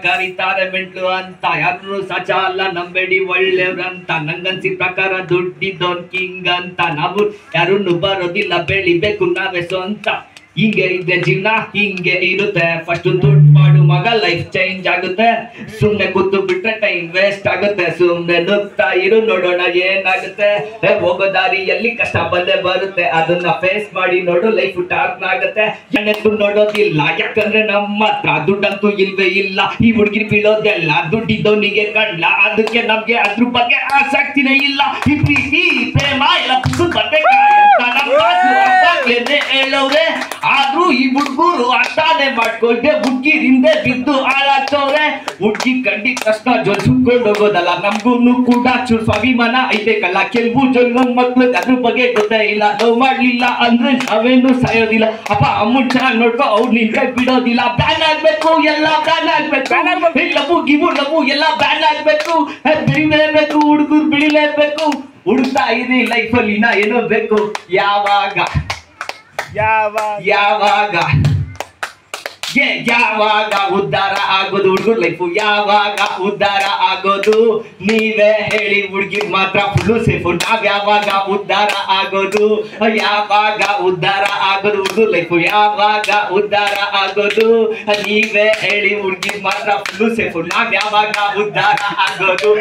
ಕರೀತಾರೆ ಮೆಂಟ್ಲು ಅಂತ, ಯಾರು ಸಚಾಲ ನಂಬೇಡಿ ಒಳ್ಳೆಯವ್ರಂತ, ನಂಗನ್ಸಿ ಪ್ರಕಾರ ದುಡ್ಡಿದ್ದೋನ್ ಕಿಂಗ್ ಅಂತ. ನಾವು ಯಾರನ್ನು ಬರೋದಿಲ್ಲ, ಬೆಳಿಬೇಕು ನಾವೇ ಸ್ವಂತ. ಹಿಂಗೆ ಇದೆ ಜೀವನ, ಹಿಂಗೆ ಇರುತ್ತೆ. ಫಸ್ಟ್ ದುಡ್ಡು ಮಾಡು ಮಗ, ಲೈಫ್ ಚೇಂಜ್ ಆಗುತ್ತೆ. ಸುಮ್ನೆ ಕೂತು ಬಿಟ್ರೆ ಟೈಮ್ ವೇಸ್ಟ್ ಆಗುತ್ತೆ. ಸುಮ್ನೆ ನುಗ್ತಾ ಇರು, ನೋಡೋಣ ಏನಾಗುತ್ತೆ. ಹೋಗೋ ದಾರಿಯಲ್ಲಿ ಕಷ್ಟ ಬಂದೇ ಬರುತ್ತೆ, ಅದನ್ನ ಫೇಸ್ ಮಾಡಿ ನೋಡು, ಲೈಫ್ ಟರ್ನ್ ಆಗುತ್ತೆ. ಎಣ್ಣೆತ್ತು ನೋಡೋದಿಲ್ಲ, ಯಾಕಂದ್ರೆ ನಮ್ಮ ಹತ್ರ ದುಡ್ಡಂತೂ ಇಲ್ವೇ ಇಲ್ಲ. ಈ ಹುಡುಗಿರ್ ಬೀಳೋದೆಲ್ಲ ದುಡ್ಡಿದ್ದವನಿಗೆ ಕಣ್ಣ, ಅದಕ್ಕೆ ನಮ್ಗೆ ಅದ್ರ ಬಗ್ಗೆ ಆಸಕ್ತಿನೇ ಇಲ್ಲ. ಈ ಪ್ರೀತಿ ಪ್ರೇಮ ಎಲ್ಲ ಹೇಳವ್ರೆ, ಆದ್ರೂ ಈ ಹುಡುಗರು ಅರ್ಥಾನೆ ಮಾಡ್ಕೊಂಡೆ ಹುಡುಗಿರಿಂದೆ ಬಿದ್ದು ಹಾಳಾಗ್ತವ್ರೆ. ಹುಡುಗಿ ಕಂಡಿ ಕಷ್ಟ ಜೊಲ್ಸ್ಕೊಂಡು ಹೋಗೋದಲ್ಲ, ನಮ್ಗೂ ಕೂಡ ಚೂರು ಸ್ವಾಭಿಮಾನ ಐಬೇಕಲ್ಲ. ಕೆಲವು ಜನ ಮಕ್ಳಿಗೆ ಅದ್ರ ಬಗ್ಗೆ ಗೊತ್ತೇ ಇಲ್ಲ. ಲವ್ ಮಾಡ್ಲಿಲ್ಲ ಅಂದ್ರೆ ನಾವೇನು ಸಾಯೋದಿಲ್ಲ. ಅಪ್ಪ ಅಮ್ಮನ್ ಚೆನ್ನಾಗಿ ನೋಡ್ಕೊ, ಅವ್ರು ನಿನ್ಗೆ ಬಿಡೋದಿಲ್ಲ. ಬ್ಯಾನ್ ಆಗ್ಬೇಕು, ಎಲ್ಲ ಬ್ಯಾನ್ ಆಗ್ಬೇಕು. ಲವು ಗಿವು ಲವು ಎಲ್ಲ ಬ್ಯಾನ್ ಆಗ್ಬೇಕು. ಬಿಳಿಲೇಬೇಕು, ಹುಡುಗರು ಬಿಳಿಲೇಬೇಕು. ಹುಡುಕ್ತಾ ಇರಿ ಲೈಫಲ್ಲಿ ನಾ ಏನೋ ಬೇಕು. ಯಾವಾಗ ಯಾವಾಗ ಉದ್ಧಾರ ಆಗೋದು ಹುಡುಗರು ಲೈಫು? ಯಾವಾಗ ಉದ್ಧಾರ ಆಗೋದು? ನೀವೇ ಹೇಳಿ, ಹುಡುಗಿರ್ ಮಾತ್ರ ಫುಲ್ಲು ಸೇಫು. ನಾವ್ ಯಾವಾಗ ಉದ್ಧಾರ ಆಗೋದು? ಯಾವಾಗ ಉದ್ಧಾರ ಆಗೋದು ಹುಡುಗರು ಲೈಫು? ಯಾವಾಗ ಉದ್ಧಾರ ಆಗೋದು? ನೀವೇ ಹೇಳಿ, ಹುಡುಗಿರ್ ಮಾತ್ರ ಫುಲ್ಲು ಸೇಫು. ನಾವ್ ಯಾವಾಗ ಉದ್ಧಾರ ಆಗೋದು?